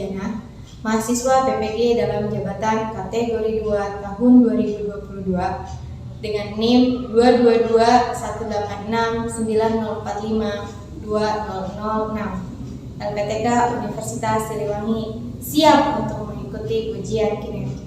Diana, mahasiswa PPG dalam jabatan kategori 2 tahun 2022 dengan NIM 2221869452006. LPTK Universitas Siliwangi siap untuk mengikuti ujian kinerja.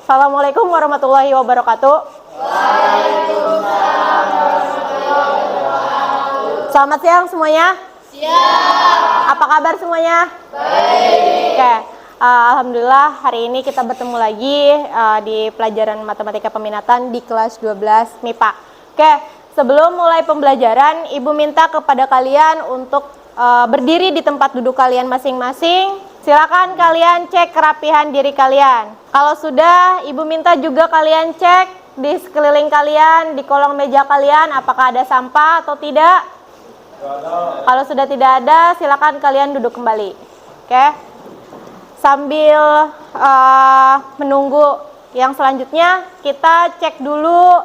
Assalamualaikum warahmatullahi wabarakatuh. Waalaikumsalam warahmatullahi wabarakatuh. Selamat siang semuanya. Siap. Apa kabar semuanya? Baik. Oke, alhamdulillah hari ini kita bertemu lagi di pelajaran matematika peminatan di kelas 12 MIPA. Oke, sebelum mulai pembelajaran, Ibu minta kepada kalian untuk berdiri di tempat duduk kalian masing-masing. Silakan kalian cek kerapihan diri kalian. Kalau sudah, Ibu minta juga kalian cek di sekeliling kalian, di kolong meja kalian, apakah ada sampah atau tidak. Kalau sudah tidak ada, silakan kalian duduk kembali. Oke. Sambil menunggu yang selanjutnya, kita cek dulu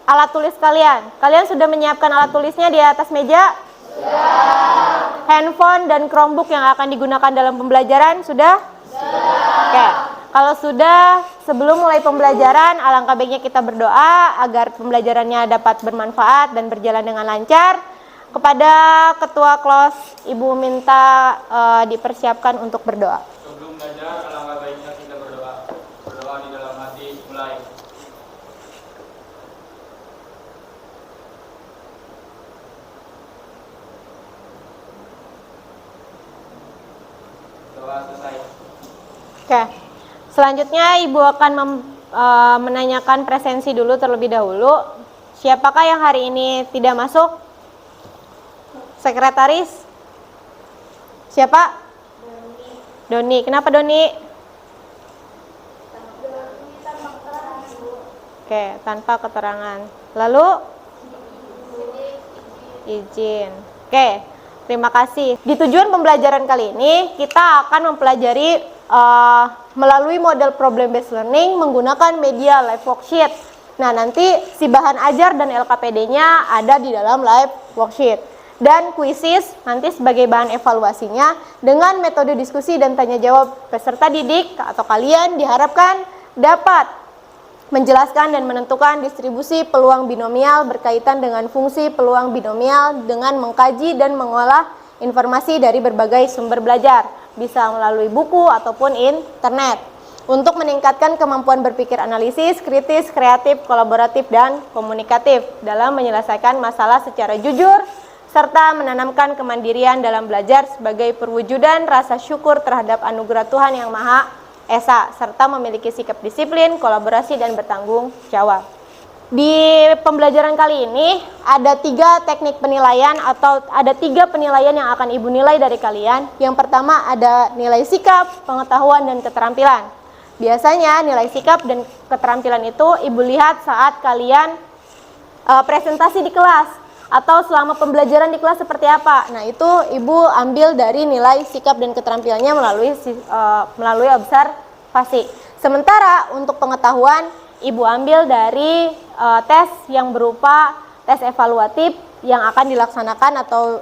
alat tulis kalian. Kalian sudah menyiapkan alat tulisnya di atas meja? Sudah. Handphone dan Chromebook yang akan digunakan dalam pembelajaran sudah? Sudah. Oke. Kalau sudah, sebelum mulai pembelajaran, alangkah baiknya kita berdoa agar pembelajarannya dapat bermanfaat dan berjalan dengan lancar. Kepada Ketua Klos, Ibu minta dipersiapkan untuk berdoa. Sebelum belajar, alangkah baiknya kita berdoa. Berdoa di dalam hati, mulai. Doa selesai. Oke, selanjutnya Ibu akan menanyakan presensi dulu terlebih dahulu. Siapakah yang hari ini tidak masuk? Sekretaris? Siapa? Doni. Kenapa Doni? Oke, tanpa keterangan. Lalu? Izin. Oke, terima kasih. Di tujuan pembelajaran kali ini, kita akan mempelajari melalui model problem based learning menggunakan media live worksheet. Nah, nanti si bahan ajar dan LKPD-nya ada di dalam live worksheet. Dan kuisis nanti sebagai bahan evaluasinya dengan metode diskusi dan tanya jawab peserta didik atau kalian diharapkan dapat menjelaskan dan menentukan distribusi peluang binomial berkaitan dengan fungsi peluang binomial dengan mengkaji dan mengolah informasi dari berbagai sumber belajar, bisa melalui buku ataupun internet, untuk meningkatkan kemampuan berpikir analisis, kritis, kreatif, kolaboratif, dan komunikatif dalam menyelesaikan masalah secara jujur, serta menanamkan kemandirian dalam belajar sebagai perwujudan rasa syukur terhadap anugerah Tuhan Yang Maha Esa, serta memiliki sikap disiplin, kolaborasi, dan bertanggung jawab. Di pembelajaran kali ini ada 3 teknik penilaian atau ada 3 penilaian yang akan Ibu nilai dari kalian. Yang pertama ada nilai sikap, pengetahuan, dan keterampilan. Biasanya nilai sikap dan keterampilan itu Ibu lihat saat kalian presentasi di kelas atau selama pembelajaran di kelas seperti apa. Nah, itu Ibu ambil dari nilai sikap dan keterampilannya melalui observasi. Sementara untuk pengetahuan, Ibu ambil dari tes yang berupa tes evaluatif yang akan dilaksanakan atau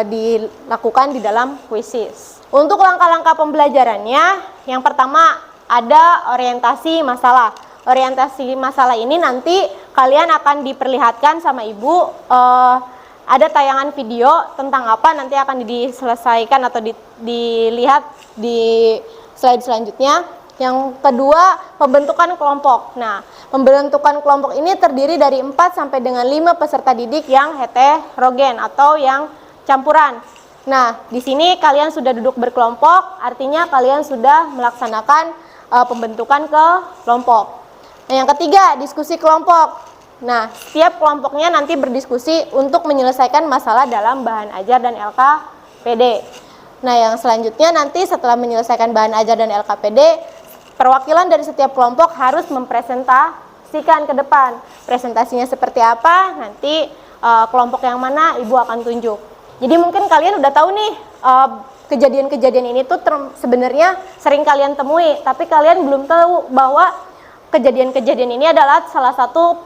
dilakukan di dalam kuisis. Untuk langkah-langkah pembelajarannya, yang pertama ada orientasi masalah. Orientasi masalah ini nanti kalian akan diperlihatkan sama Ibu, ada tayangan video tentang apa, nanti akan diselesaikan atau dilihat di slide selanjutnya. Yang kedua, pembentukan kelompok. Nah, pembentukan kelompok ini terdiri dari 4 sampai dengan 5 peserta didik yang heterogen atau yang campuran. Nah, di sini kalian sudah duduk berkelompok, artinya kalian sudah melaksanakan pembentukan kelompok. Nah, yang ketiga, diskusi kelompok. Nah, setiap kelompoknya nanti berdiskusi untuk menyelesaikan masalah dalam bahan ajar dan LKPD. Nah, yang selanjutnya nanti setelah menyelesaikan bahan ajar dan LKPD, perwakilan dari setiap kelompok harus mempresentasikan ke depan. Presentasinya seperti apa, nanti kelompok yang mana Ibu akan tunjuk. Jadi mungkin kalian udah tahu nih, kejadian-kejadian ini tuh sebenarnya sering kalian temui, tapi kalian belum tahu bahwa kejadian-kejadian ini adalah salah satu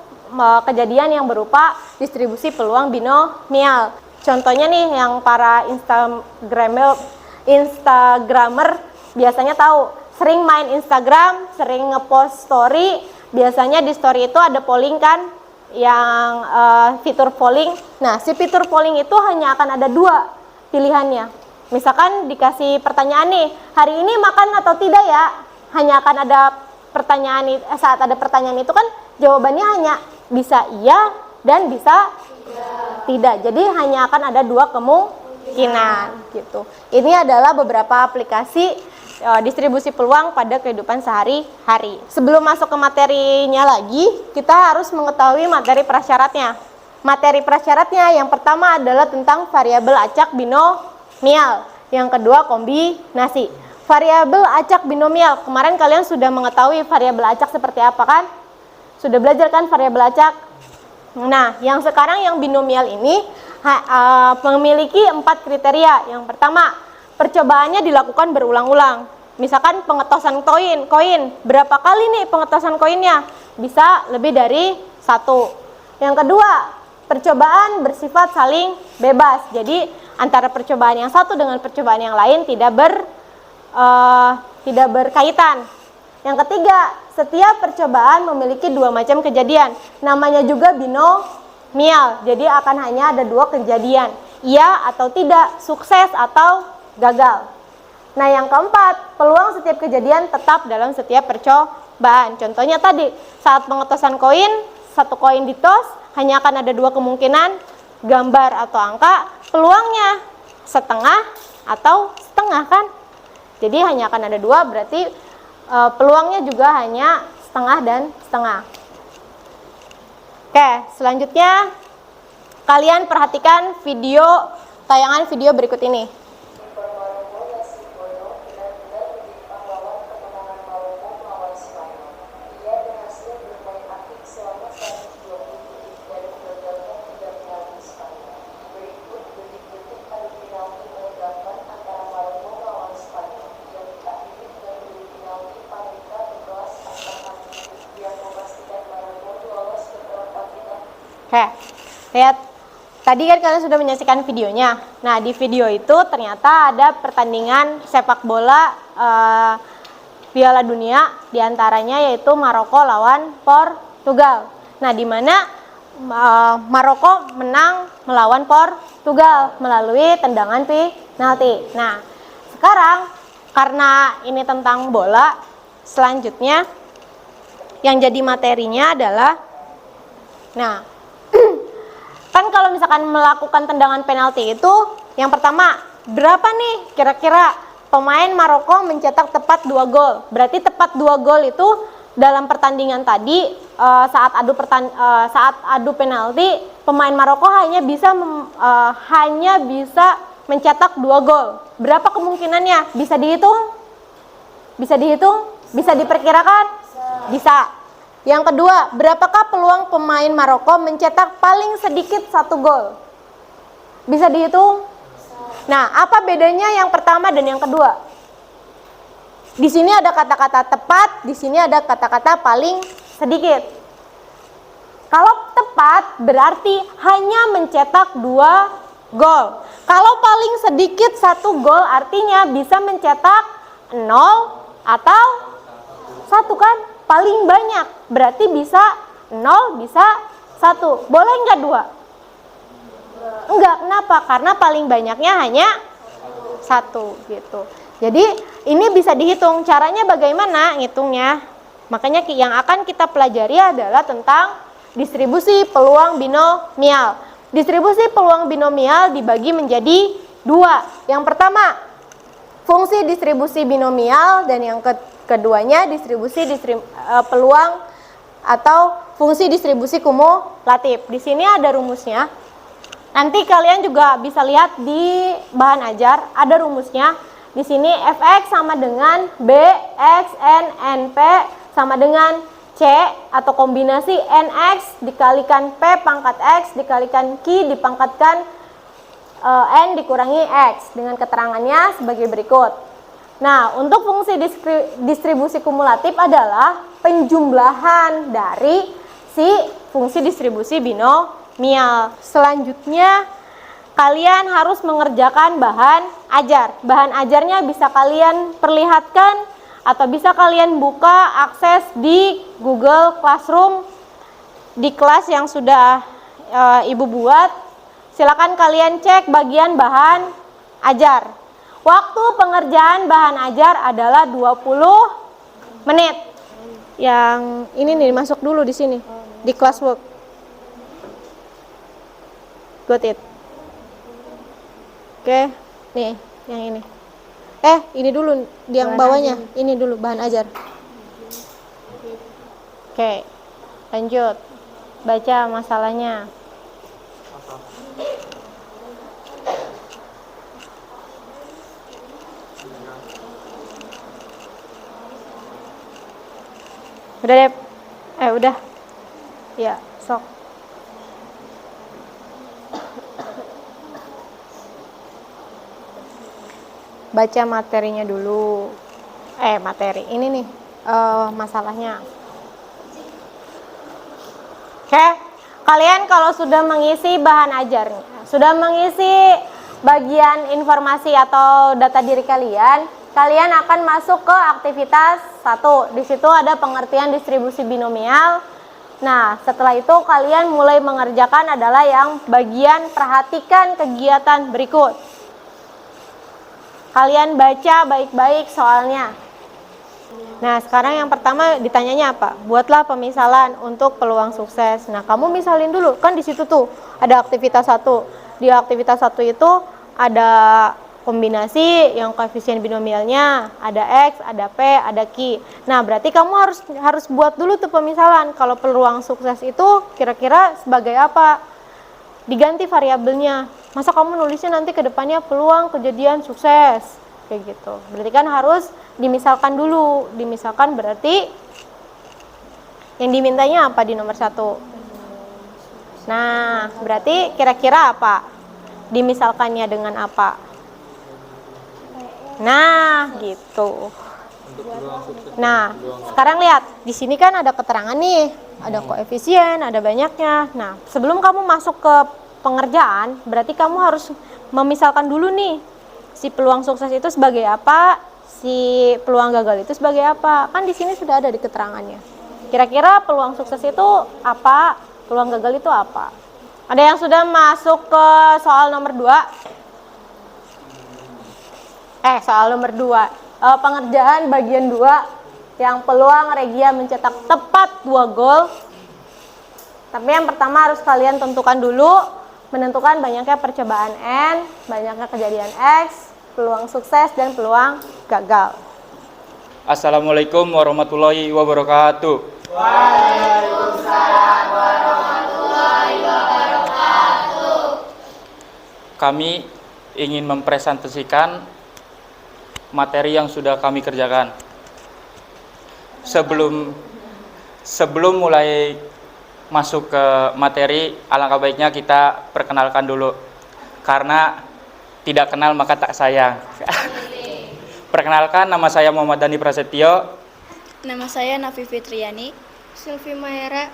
kejadian yang berupa distribusi peluang binomial. Contohnya nih yang para Instagrammer Instagramer biasanya tahu, sering main Instagram, sering ngepost story, biasanya di story itu ada polling kan, yang fitur polling. Nah, si fitur polling itu hanya akan ada 2 pilihannya. Misalkan dikasih pertanyaan nih, hari ini makan atau tidak ya? Hanya akan ada pertanyaan, saat ada pertanyaan itu kan jawabannya hanya bisa iya dan bisa tidak. Jadi hanya akan ada 2 kemungkinan gitu. Ini adalah beberapa aplikasi distribusi peluang pada kehidupan sehari-hari. Sebelum masuk ke materinya lagi, kita harus mengetahui materi prasyaratnya. Materi prasyaratnya yang pertama adalah tentang variabel acak binomial. Yang kedua kombinasi. Variabel acak binomial. Kemarin kalian sudah mengetahui variabel acak seperti apa kan? Sudah belajar kan variabel acak? Nah, yang sekarang yang binomial ini memiliki 4 kriteria. Yang pertama, percobaannya dilakukan berulang-ulang. Misalkan pengetosan koin, berapa kali nih pengetosan koinnya? Bisa lebih dari 1. Yang kedua, percobaan bersifat saling bebas. Jadi antara percobaan yang satu dengan percobaan yang lain tidak berkaitan. Yang ketiga, setiap percobaan memiliki 2 macam kejadian. Namanya juga binomial. Jadi akan hanya ada 2 kejadian. Iya atau tidak, sukses atau gagal. Nah, yang keempat, peluang setiap kejadian tetap dalam setiap percobaan. Contohnya tadi, saat pengetosan koin, 1 koin ditos, hanya akan ada 2 kemungkinan, gambar atau angka, peluangnya setengah atau setengah kan? Jadi hanya akan ada 2, berarti peluangnya juga hanya setengah dan setengah. Oke, selanjutnya kalian perhatikan tayangan video berikut ini. Oke, lihat. Tadi kan kalian sudah menyaksikan videonya. Nah, di video itu ternyata ada pertandingan sepak bola Piala Dunia, diantaranya yaitu Maroko lawan Portugal. Nah, di mana Maroko menang melawan Portugal melalui tendangan penalti. Nah, sekarang karena ini tentang bola, selanjutnya yang jadi materinya adalah, nah, kan kalau misalkan melakukan tendangan penalti itu, yang pertama, berapa nih kira-kira pemain Maroko mencetak tepat 2 gol? Berarti tepat 2 gol itu dalam pertandingan tadi, saat adu penalti, pemain Maroko hanya bisa mencetak 2 gol. Berapa kemungkinannya? Bisa dihitung? Bisa dihitung? Bisa diperkirakan? Bisa. Yang kedua, berapakah peluang pemain Maroko mencetak paling sedikit 1 gol? Bisa dihitung? Nah, apa bedanya yang pertama dan yang kedua? Di sini ada kata-kata tepat, di sini ada kata-kata paling sedikit. Kalau tepat berarti hanya mencetak 2 gol. Kalau paling sedikit 1 gol artinya bisa mencetak 0 atau 1 kan? Paling banyak berarti bisa 0, bisa 1. Boleh nggak 2? Enggak, kenapa? Karena paling banyaknya hanya 1 gitu. Jadi ini bisa dihitung. Caranya bagaimana ngitungnya? Makanya yang akan kita pelajari adalah tentang distribusi peluang binomial. Distribusi peluang binomial dibagi menjadi 2. Yang pertama, fungsi distribusi binomial, dan yang keduanya distribusi peluang atau fungsi distribusi kumulatif. Di sini ada rumusnya. Nanti kalian juga bisa lihat di bahan ajar, ada rumusnya. Di sini fx sama dengan bx n np sama dengan c atau kombinasi nx dikalikan p pangkat x dikalikan q dipangkatkan n dikurangi x, dengan keterangannya sebagai berikut. Nah, untuk fungsi distribusi kumulatif adalah penjumlahan dari si fungsi distribusi binomial. Selanjutnya kalian harus mengerjakan bahan ajar. Bahan ajarnya bisa kalian perlihatkan atau bisa kalian buka akses di Google Classroom di kelas yang sudah Ibu buat. Silakan kalian cek bagian bahan ajar. Waktu pengerjaan bahan ajar adalah 20 menit. Yang ini nih masuk dulu di sini di classwork. Got it. Oke, nih yang ini. Ini dulu yang bawahnya. Ini dulu bahan ajar. Oke, lanjut. Baca masalahnya. Udah deh. Udah. Ya, sok. Baca materinya dulu. Materi. Ini nih masalahnya. Oke. Kalian kalau sudah mengisi bahan ajarnya, sudah mengisi bagian informasi atau data diri kalian, kalian akan masuk ke aktivitas 1. Di situ ada pengertian distribusi binomial. Nah, setelah itu kalian mulai mengerjakan adalah yang bagian perhatikan kegiatan berikut. Kalian baca baik-baik soalnya. Nah, sekarang yang pertama ditanyanya apa? Buatlah pemisalan untuk peluang sukses. Nah, kamu misalin dulu. Kan di situ tuh ada aktivitas 1. Di aktivitas 1 itu ada kombinasi yang koefisien binomialnya, ada X, ada P, ada Q. Nah, berarti kamu harus buat dulu tuh pemisalan. Kalau peluang sukses itu kira-kira sebagai apa? Diganti variabelnya. Masa kamu nulisnya nanti ke depannya peluang kejadian sukses? Kayak gitu. Berarti kan harus dimisalkan dulu. Dimisalkan berarti yang dimintanya apa di nomor 1? Nah, berarti kira-kira apa? Dimisalkannya dengan apa? Nah, gitu. Nah, sekarang lihat. Di sini kan ada keterangan nih. Ada koefisien, ada banyaknya. Nah, sebelum kamu masuk ke pengerjaan, berarti kamu harus memisalkan dulu nih. Si peluang sukses itu sebagai apa? Si peluang gagal itu sebagai apa? Kan di sini sudah ada di keterangannya. Kira-kira peluang sukses itu apa? Peluang gagal itu apa? Ada yang sudah masuk ke soal nomor 2? Soal nomor 2. Pengerjaan bagian 2 yang peluang Regia mencetak tepat 2 gol. Tapi yang pertama harus kalian tentukan dulu, menentukan banyaknya percobaan N, banyaknya kejadian X, peluang sukses dan peluang gagal. Assalamualaikum warahmatullahi wabarakatuh. Waalaikumsalam warahmatullahi wabarakatuh. Kami ingin mempresentasikan materi yang sudah kami kerjakan. Sebelum mulai masuk ke materi, alangkah baiknya kita perkenalkan dulu. Karena tidak kenal maka tak sayang. Perkenalkan, nama saya Muhammad Dani Prasetyo. Nama saya Nafi Fitriani. Sylvie Mayera,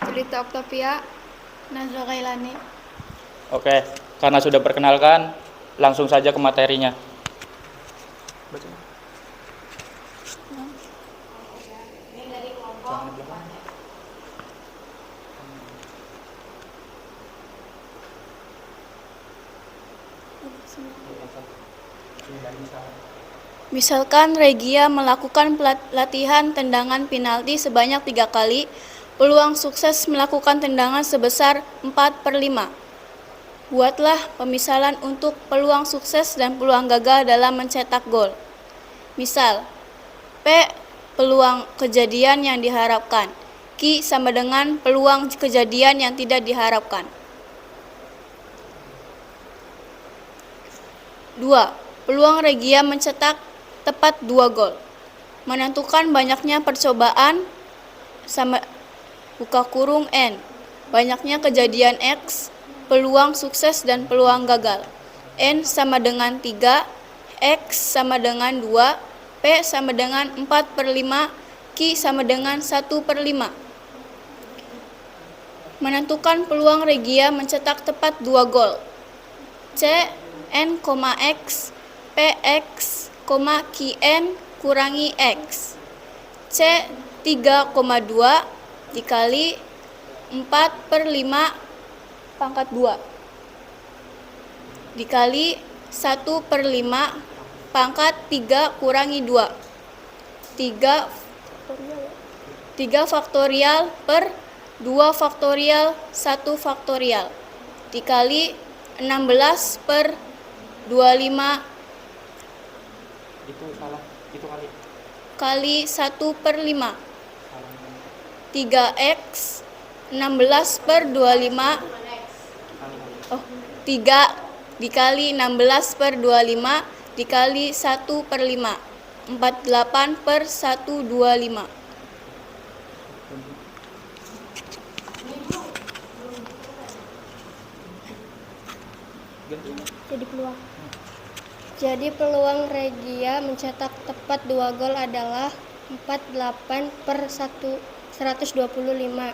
Celita Octavia, Nazwa Kailani. Oke, karena sudah perkenalkan, langsung saja ke materinya. Misalkan Regia melakukan latihan tendangan penalti sebanyak 3 kali, peluang sukses melakukan tendangan sebesar 4/5. Buatlah pemisalan untuk peluang sukses dan peluang gagal dalam mencetak gol. Misal, P peluang kejadian yang diharapkan, Q sama dengan peluang kejadian yang tidak diharapkan. 2. Peluang Regia mencetak tepat 2 gol. Menentukan banyaknya percobaan sama buka kurung N. Banyaknya kejadian X, peluang sukses dan peluang gagal. N sama dengan 3, X sama dengan 2, P sama dengan 4/5, Q sama dengan 1/5. Menentukan peluang Regia mencetak tepat 2 gol. C. N, X PX, Qn kurangi X. C. 3,2 dikali 4/5 pangkat 2 dikali 1/5 pangkat 3 kurangi 2. 3 faktorial per 2 faktorial 1 faktorial dikali 16 per 25 Itu salah, itu kali 1/5. 3x 16 per 25 3 dikali 16 per 25 dikali 1/5 48 per 125. Jadi peluang Regia mencetak tepat 2 gol adalah 48 per 125.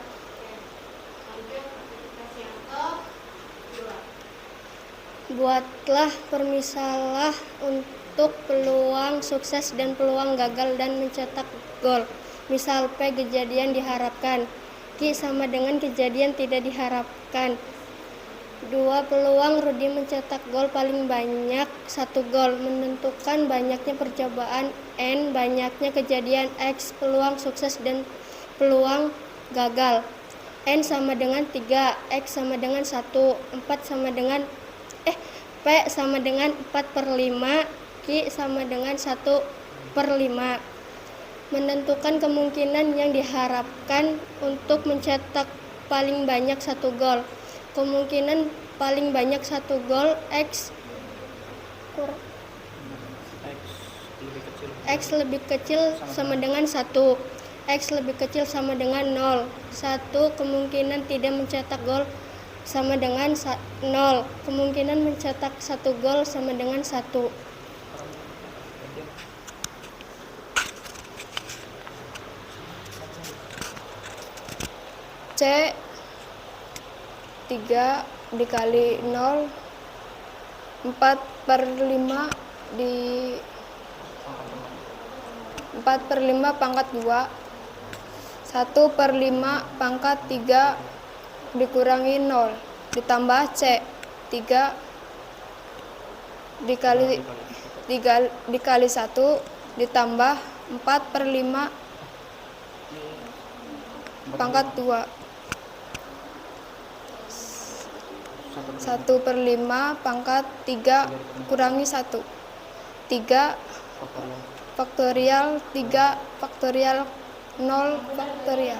Buatlah permisalah untuk peluang sukses dan peluang gagal dan mencetak gol. Misal P, kejadian diharapkan. Q sama dengan kejadian tidak diharapkan. 2. Peluang Rudi mencetak gol paling banyak 1 gol. Menentukan banyaknya percobaan. N, banyaknya kejadian. X, peluang sukses dan peluang gagal. N sama dengan 3, X sama dengan 1, 4 sama dengan P sama dengan 4/5, Q sama dengan 1/5. Menentukan kemungkinan yang diharapkan untuk mencetak paling banyak 1 gol. Kemungkinan paling banyak 1 gol X lebih kecil sama dengan 1. X lebih kecil sama dengan 0. 1. Kemungkinan tidak mencetak gol sama dengan 0. Kemungkinan mencetak 1 gol sama dengan 1. C. 3 dikali 0 4/5 di 4/5 pangkat 2 1/5 pangkat 3 dikurangi 0 ditambah C. 3 dikali 1 ditambah 4/5 pangkat 2 1/5 pangkat 3 kurangi 1. 3 faktorial 3 faktorial 0 faktorial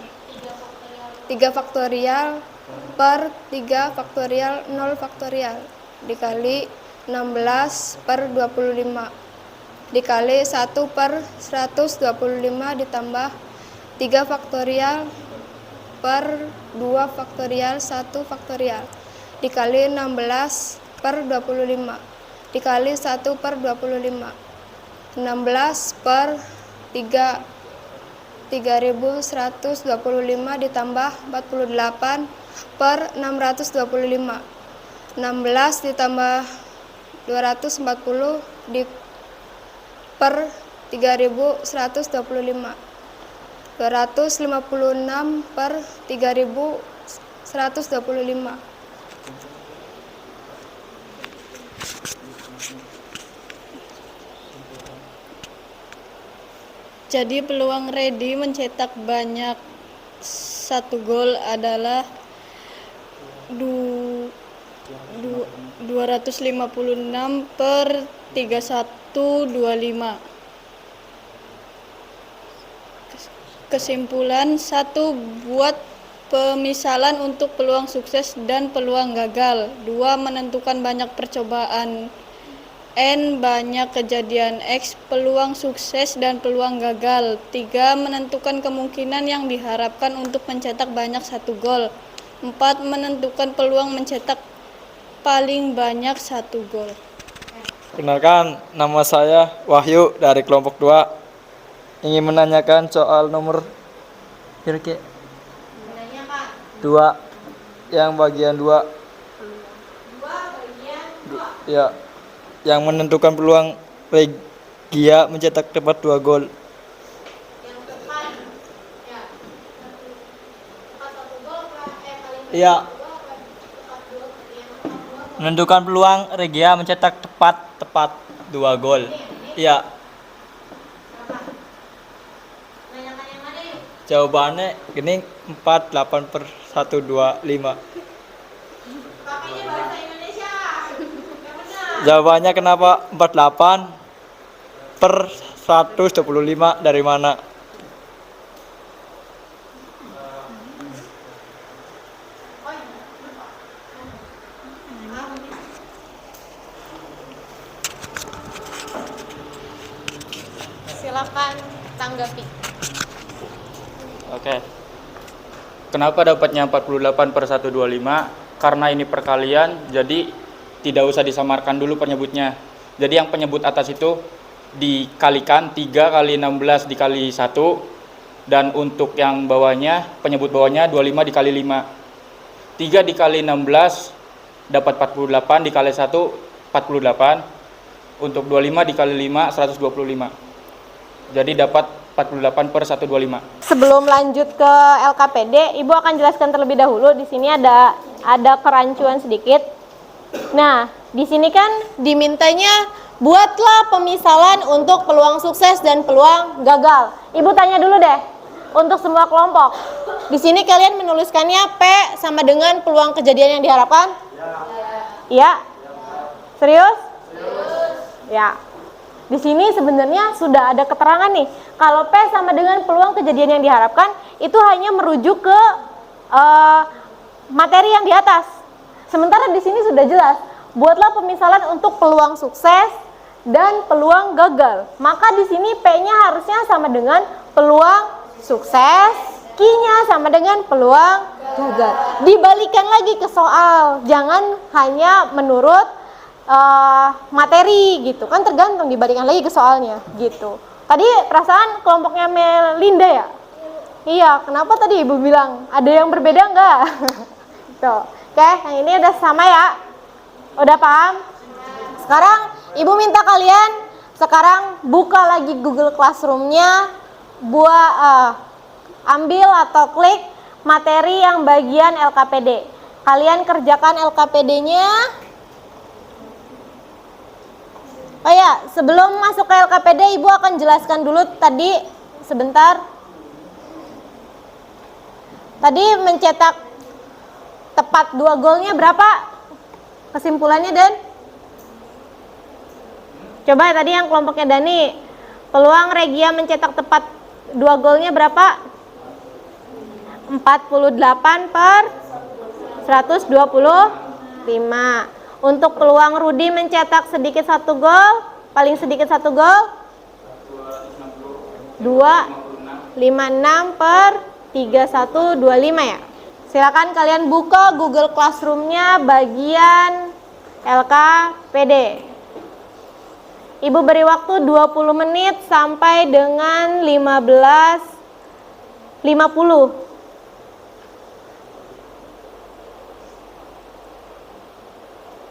3 faktorial per 3 faktorial 0 faktorial dikali 16 per 25 dikali 1 per 125 ditambah 3 faktorial per 2 faktorial 1 faktorial dikali 16 per 25 dikali 1 per 25 16 per 3 3125 ditambah 48 per 625 16 ditambah 240 per 3125 256 per 3125. Jadi peluang Redi mencetak banyak 1 gol adalah 256 per 3125. Kesimpulan 1. Buat pemisalan untuk peluang sukses dan peluang gagal. 2. Menentukan banyak percobaan. N, banyak kejadian. X, peluang sukses dan peluang gagal. 3. Menentukan kemungkinan yang diharapkan untuk mencetak banyak 1 gol. 4. Menentukan peluang mencetak paling banyak 1 gol. Kenalkan, nama saya Wahyu dari kelompok 2. Ingin menanyakan soal nomor 2 yang bagian 2. Ya, yang menentukan peluang Regia mencetak tepat 2 gol. Yang tepat, ya. Tepat 1 gol paling Iya, tepat 2 yang tepat 2 menentukan peluang Regia mencetak tepat 2 gol. Iya, Nanyakan yang mana yuk? jawabannya gini 48/125. Pakainya bahasa Indonesia. Yang benar. Jawabannya kenapa 48/125 dari mana? Silakan tanggapi. Oke. Kenapa dapatnya 48/125? Karena ini perkalian, jadi tidak usah disamarkan dulu penyebutnya. Jadi yang penyebut atas itu dikalikan 3 kali 16 dikali 1, dan untuk yang bawahnya, penyebut bawahnya 25 dikali 5. 3 dikali 16 dapat 48, dikali 1 48. Untuk 25 dikali 5 125. Jadi dapat 48/125. Sebelum lanjut ke LKPD, Ibu akan jelaskan terlebih dahulu. Di sini ada kerancuan sedikit. Nah, di sini kan dimintanya buatlah pemisalan untuk peluang sukses dan peluang gagal. Ibu tanya dulu deh untuk semua kelompok. Di sini kalian menuliskannya P sama dengan peluang kejadian yang diharapkan? Iya. Serius? Ya. Di sini sebenarnya sudah ada keterangan nih. Kalau P sama dengan peluang kejadian yang diharapkan, itu hanya merujuk ke materi yang di atas. Sementara di sini sudah jelas, buatlah pemisalan untuk peluang sukses dan peluang gagal. Maka di sini P-nya harusnya sama dengan peluang sukses, Q-nya sama dengan peluang gagal. Dibalikan lagi ke soal, jangan hanya menurut materi gitu kan, tergantung dibalikan lagi ke soalnya gitu. Tadi perasaan kelompoknya Melinda ya? Iya, kenapa tadi Ibu bilang ada yang berbeda enggak? Tuh. Oke, yang ini udah sama ya? Udah paham? Sekarang Ibu minta kalian sekarang buka lagi Google Classroom-nya, ambil atau klik materi yang bagian LKPD. Kalian kerjakan LKPD-nya. Oh ya, sebelum masuk ke LKPD, Ibu akan jelaskan dulu tadi sebentar. Tadi mencetak tepat 2 golnya berapa? Kesimpulannya, Dan? Coba tadi yang kelompoknya Dani. Peluang Regia mencetak tepat 2 golnya berapa? 48/125. Untuk peluang Rudi mencetak sedikit 1 gol, paling sedikit 1 gol, 256/3125 ya. Silakan kalian buka Google Classroom-nya bagian LKPD. Ibu beri waktu 20 menit sampai dengan 15.50.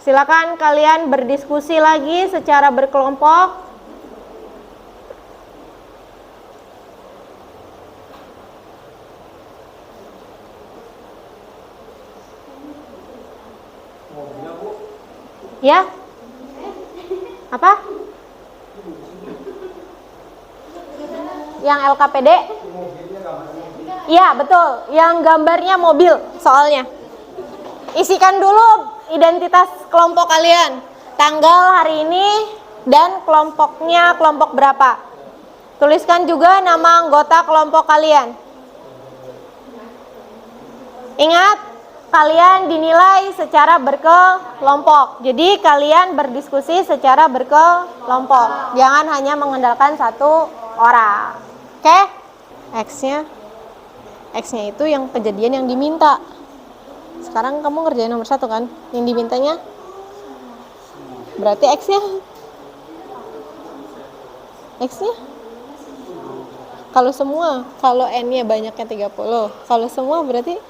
Silakan kalian berdiskusi lagi secara berkelompok. Ya? Apa? Yang LKPD? Iya, betul. Yang gambarnya mobil soalnya. Isikan dulu identitas kelompok kalian, tanggal hari ini, dan kelompoknya kelompok berapa. Tuliskan juga nama anggota kelompok kalian. Ingat, kalian dinilai secara berkelompok. Jadi kalian berdiskusi secara berkelompok. Jangan hanya mengandalkan satu orang. Oke? X-nya itu yang kejadian yang diminta. Sekarang kamu ngerjain nomor 1 kan? Yang dimintanya berarti X-nya. X-nya kalau semua, kalau N-nya banyaknya 30. Kalau semua berarti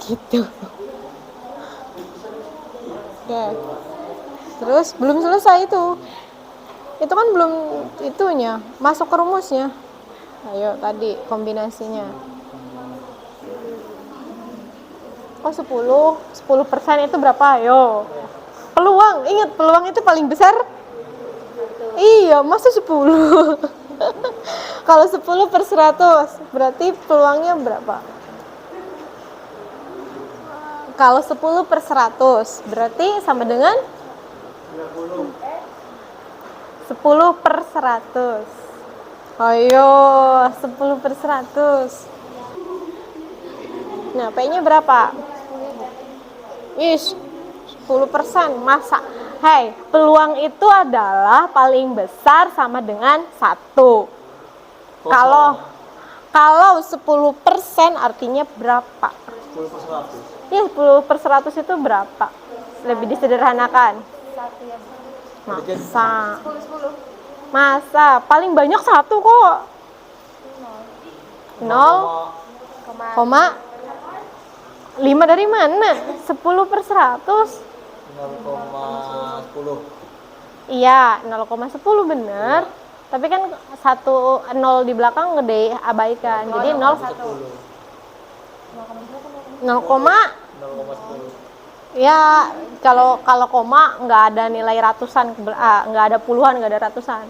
gitu. Oke. Terus belum selesai itu. Itu kan belum itunya, masuk ke rumusnya. Ayo tadi kombinasinya. Oh 10% itu berapa? Ayo. Peluang, ingat peluang itu paling besar. Iya, masa 10? Kalau 10/100, berarti peluangnya berapa? Kalau 10/100, berarti sama dengan 10/100. Ayo, 10/100. Nah, P-nya berapa? 10%. Masa? Hei, peluang itu adalah paling besar sama dengan 1. Kalau 10% artinya berapa? 10/100. Ya, 10/100 itu berapa? Lebih disederhanakan. Masa? Paling banyak 1 kok. 0,5 dari mana? 10/100. 0,10. Iya, 0,10 bener. Tapi kan 0 di belakang gede abaikan. Jadi 0, 0,10. ya kalau koma nggak ada nilai ratusan, nggak ada puluhan, nggak ada ratusan.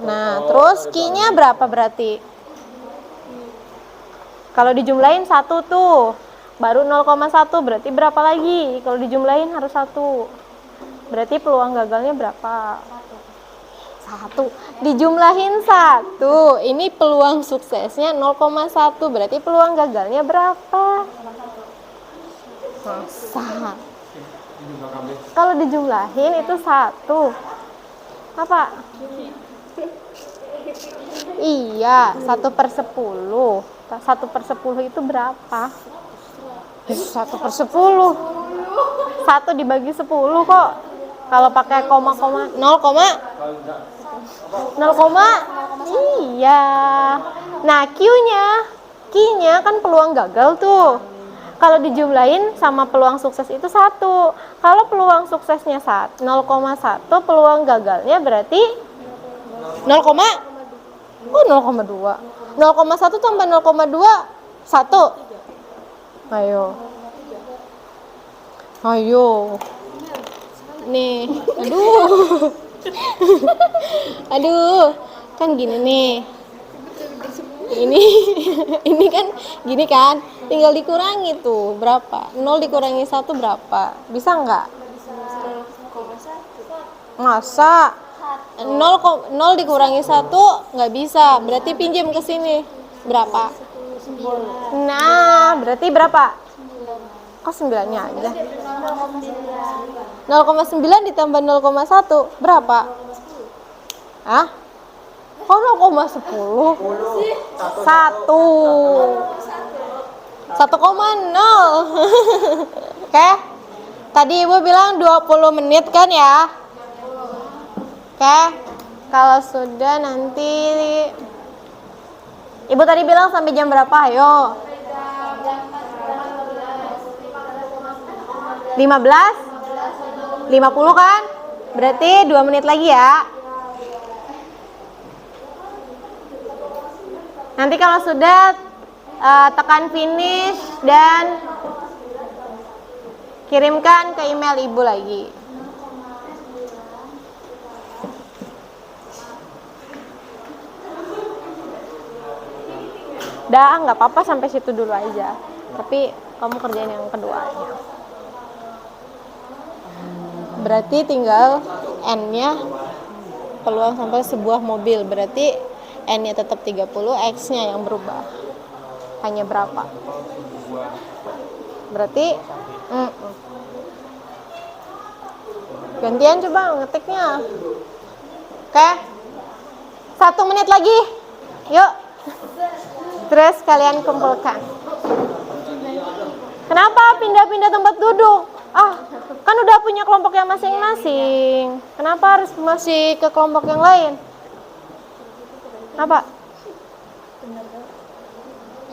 Nah, terus Q-nya berapa berarti? Kalau dijumlahin 1 tuh, baru 0,1 berarti berapa lagi? Kalau dijumlahin harus 1. Berarti peluang gagalnya berapa? 1. Dijumlahin 1. Ini peluang suksesnya 0,1. Berarti peluang gagalnya berapa? Masa? Kalau dijumlahin itu 1. Apa? Iya, 1/10. 1/10 itu berapa? 1/10. 1 dibagi 10 kok. Kalau pakai koma-koma 0, iya. Nah, Q-nya kan peluang gagal tuh. Kalau dijumlahin sama peluang sukses itu 1. Kalau peluang suksesnya 0,1, peluang gagalnya berarti 0,2. 0,1 tambah 0,2 1. Ayo. Nih, aduh. Aduh, kan gini nih. Ini kan gini kan, tinggal dikurangi tuh berapa? 0 dikurangi 1 berapa? Bisa nggak? Masa? 0 dikurangi 1 nggak bisa, berarti pinjam ke sini. Berapa? Nah, berarti berapa? Kok 9-nya aja? 0,9 ditambah 0,1 berapa? Hah? Kok 0,10? 1,0. Oke? Tadi Ibu bilang 20 menit kan ya? Oke? Kalau sudah nanti Ibu tadi bilang sampai jam berapa? Ayo. 15? 50 kan? Berarti 2 menit lagi ya. Nanti kalau sudah tekan finish dan kirimkan ke email Ibu lagi. Udah, nggak apa-apa sampai situ dulu aja. Tapi kamu kerjain yang keduanya. Berarti tinggal N-nya peluang sampai sebuah mobil. Berarti N-nya tetap 30, X-nya yang berubah. Hanya berapa? Berarti gantian coba ngetiknya. Oke? 1 menit lagi. Yuk. Terus kalian kumpulkan. Kenapa pindah-pindah tempat duduk? Kan udah punya kelompok yang masing-masing. Kenapa harus masih ke kelompok yang lain? Apa?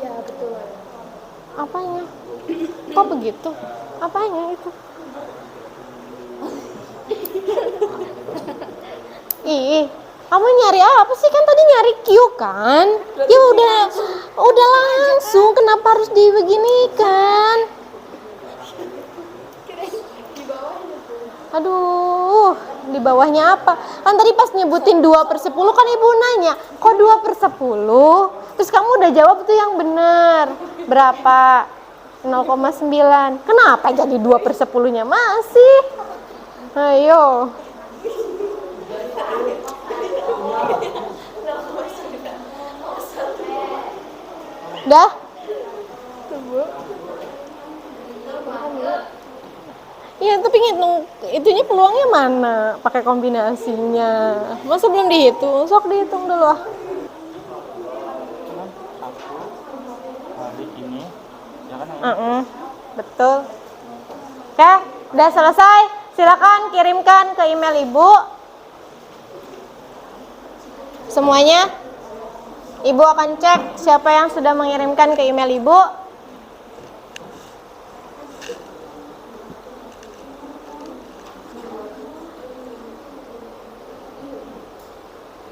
Ya, betul. Apanya? Kok begitu? Apanya itu? Ih, kamu nyari apa sih? Kan tadi nyari Q kan? Ya udah langsung. Kenapa harus dibeginikan? Aduh, di bawahnya apa? Kan tadi pas nyebutin 2/10 kan ibu nanya, kok 2/10? Terus kamu udah jawab tuh yang bener. Berapa? 0,9. Kenapa jadi 2/10-nya masih? Ayo. Udah? Iya, tapi ngitung itunya peluangnya mana? Pakai kombinasinya. Masa belum dihitung? Sok dihitung dulu ah. Hari ini, ya kan? Betul. Oke, udah selesai. Silakan kirimkan ke email ibu. Semuanya. Ibu akan cek siapa yang sudah mengirimkan ke email ibu.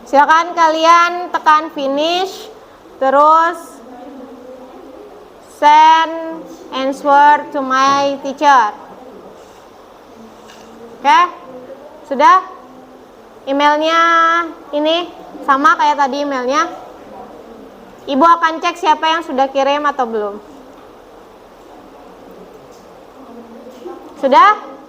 Silakan kalian tekan finish, terus send answer to my teacher. Oke, sudah? Emailnya ini sama kayak tadi emailnya. Ibu akan cek siapa yang sudah kirim atau belum. Sudah?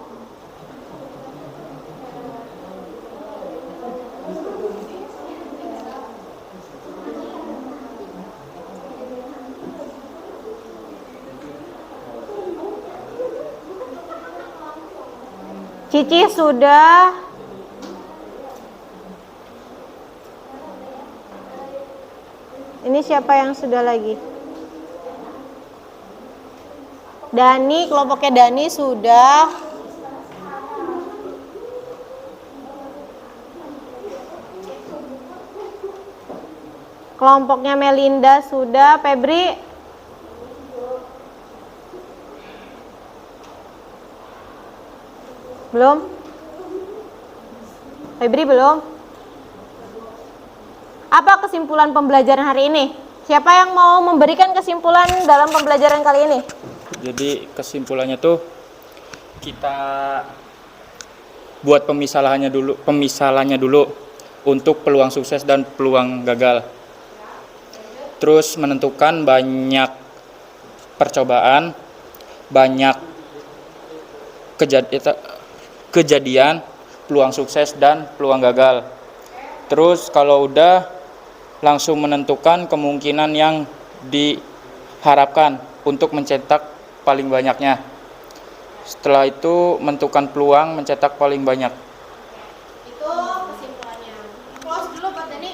Cici sudah. Ini siapa yang sudah lagi? Dani, kelompoknya Dani sudah. Kelompoknya Melinda sudah. Febri? Belum? Febri belum? Apa kesimpulan pembelajaran hari ini? Siapa yang mau memberikan kesimpulan dalam pembelajaran kali ini? Jadi kesimpulannya tuh kita buat pemisalannya dulu untuk peluang sukses dan peluang gagal. Terus menentukan banyak percobaan, banyak kejadian, peluang sukses dan peluang gagal. Terus kalau udah langsung menentukan kemungkinan yang diharapkan untuk mencetak paling banyaknya. Setelah itu menentukan peluang mencetak paling banyak. Itu kesimpulannya. Close dulu buat Dani.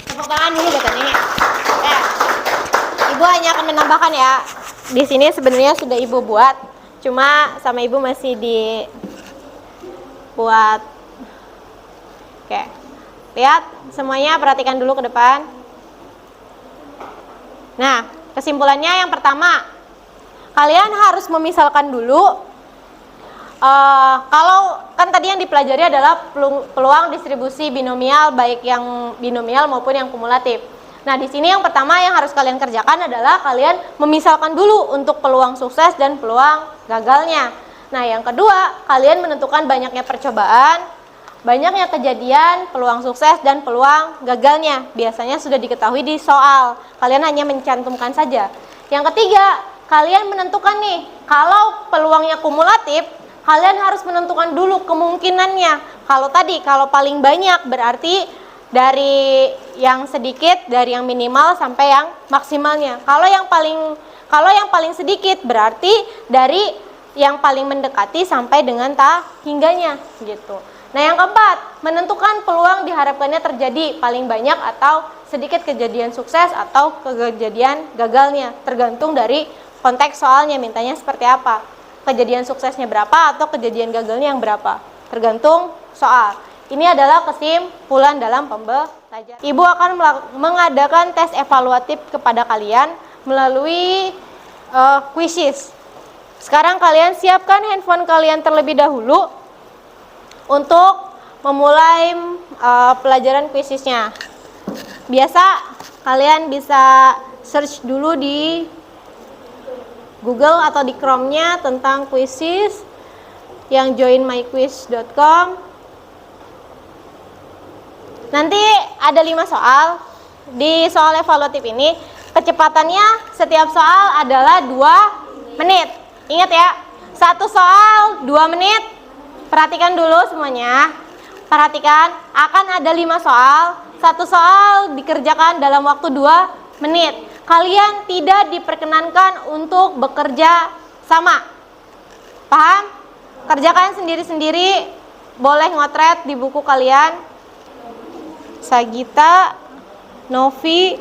Tepuk tangan dulu buat Dani. Ibu hanya akan menambahkan ya. Di sini sebenarnya sudah ibu buat, cuma sama ibu masih dibuat. Oke. Lihat semuanya, perhatikan dulu ke depan. Nah, kesimpulannya yang pertama, kalian harus memisalkan dulu. Kalau kan tadi yang dipelajari adalah peluang distribusi binomial, baik yang binomial maupun yang kumulatif. Nah, di sini yang pertama yang harus kalian kerjakan adalah kalian memisalkan dulu untuk peluang sukses dan peluang gagalnya. Nah, yang kedua, kalian menentukan banyaknya percobaan, banyaknya kejadian, peluang sukses dan peluang gagalnya. Biasanya sudah diketahui di soal. Kalian hanya mencantumkan saja. Yang ketiga, kalian menentukan nih, kalau peluangnya kumulatif, kalian harus menentukan dulu kemungkinannya. Kalau paling banyak berarti dari yang sedikit, dari yang minimal sampai yang maksimalnya. Kalau yang paling sedikit berarti dari yang paling mendekati sampai dengan hingganya gitu. Nah, yang keempat, menentukan peluang diharapkannya terjadi paling banyak atau sedikit kejadian sukses atau kejadian gagalnya, tergantung dari konteks soalnya, mintanya seperti apa. Kejadian suksesnya berapa atau kejadian gagalnya yang berapa, tergantung soal. Ini adalah kesimpulan dalam pembelajaran. Ibu akan mengadakan tes evaluatif kepada kalian melalui quizzes. Sekarang kalian siapkan handphone kalian terlebih dahulu. untuk memulai pelajaran kuisisnya. Biasa kalian bisa search dulu di Google atau di Chrome-nya tentang kuisis yang joinmyquiz.com. Nanti ada 5 soal. Di soal evaluatif ini kecepatannya setiap soal adalah 2 menit. Ingat ya, satu soal 2 menit. Perhatikan dulu semuanya. Perhatikan, akan ada 5 soal. Satu soal dikerjakan dalam waktu 2 menit. Kalian tidak diperkenankan untuk bekerja sama. Paham? Kerjakan sendiri-sendiri. Boleh ngotret di buku kalian. Sagita, Novi,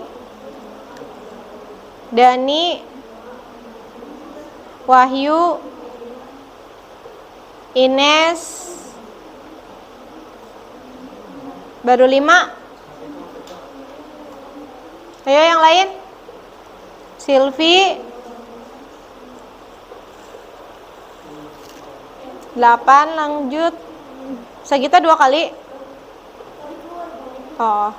Dani, Wahyu, Ines, baru 5. Ayo yang lain. Silvi, 8, lanjut. Sagita 2 kali. Oh.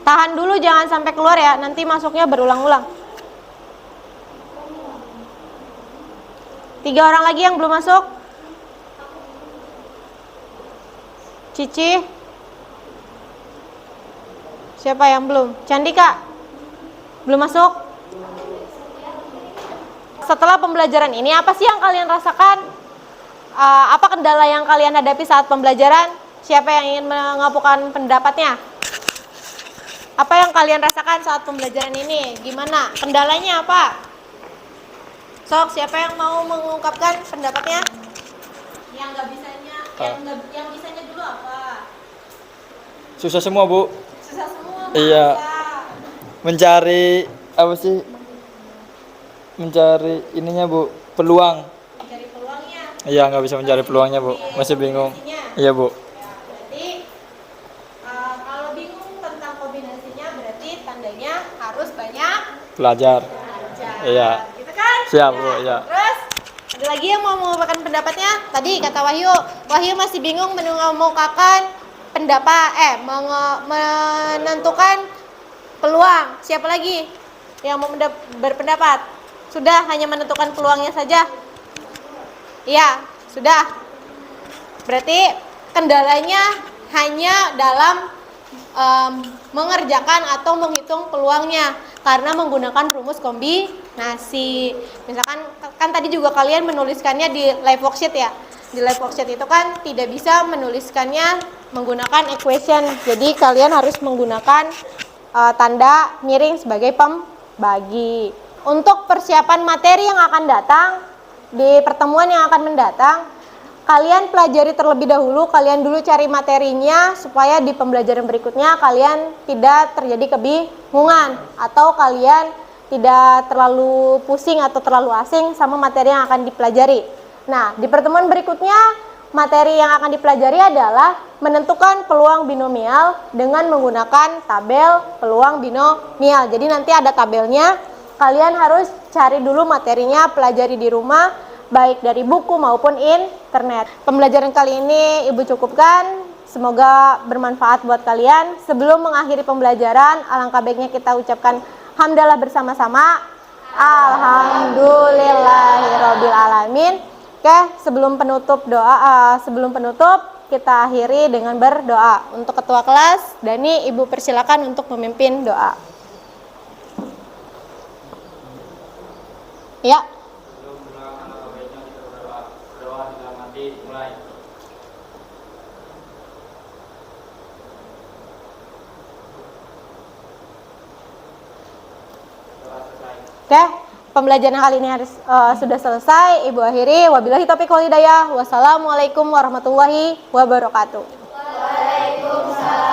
Tahan dulu, jangan sampai keluar ya, nanti masuknya berulang-ulang. 3 orang lagi yang belum masuk. Cici. Siapa yang belum? Candika. Belum masuk? Setelah pembelajaran ini, apa sih yang kalian rasakan? Apa kendala yang kalian hadapi saat pembelajaran? Siapa yang ingin mengapukan pendapatnya? Apa yang kalian rasakan saat pembelajaran ini? Gimana? Kendalanya apa? Sok, siapa yang mau mengungkapkan pendapatnya? Yang nggak bisanya, yang bisanya dulu apa? Susah semua, Bu. Susah semua. Iya. Mencari apa sih? Mencari ininya, Bu, peluang. Mencari peluangnya. Iya, nggak bisa mencari peluangnya, Bu. Masih bingung. Iya, Bu. Berarti kalau bingung tentang kombinasinya, berarti tandanya harus banyak Belajar. belajar. Iya. Gitu kan? Siap, Bu, iya. Terus ada lagi yang mau mengungkapkan pendapatnya? Tadi kata Wahyu, Wahyu masih bingung mengungkapkan pendapat, menentukan peluang. Siapa lagi yang mau berpendapat? Sudah, hanya menentukan peluangnya saja? Iya, sudah. Berarti kendalanya hanya dalam mengerjakan atau menghitung peluangnya karena menggunakan rumus kombinasi. Misalkan kan tadi juga kalian menuliskannya di live worksheet ya. Di live worksheet itu kan tidak bisa menuliskannya menggunakan equation. Jadi kalian harus menggunakan tanda miring sebagai pembagi. Untuk persiapan materi yang akan datang di pertemuan yang akan mendatang, kalian pelajari terlebih dahulu, kalian dulu cari materinya supaya di pembelajaran berikutnya kalian tidak terjadi kebingungan atau kalian tidak terlalu pusing atau terlalu asing sama materi yang akan dipelajari. Nah, di pertemuan berikutnya materi yang akan dipelajari adalah menentukan peluang binomial dengan menggunakan tabel peluang binomial. Jadi nanti ada tabelnya, kalian harus cari dulu materinya, pelajari di rumah, baik dari buku maupun internet. Pembelajaran kali ini Ibu cukupkan, semoga bermanfaat buat kalian. Sebelum mengakhiri pembelajaran, alangkah baiknya kita ucapkan hamdalah bersama-sama. Alhamdulillahirabbil alamin. Oke, sebelum penutup kita akhiri dengan berdoa. Untuk ketua kelas, Dani, Ibu persilakan untuk memimpin doa. Ya. Oke, pembelajaran kali ini sudah selesai. Ibu akhiri. Wabillahi taufiq wal hidayah. Wassalamualaikum warahmatullahi wabarakatuh. Waalaikumsalam.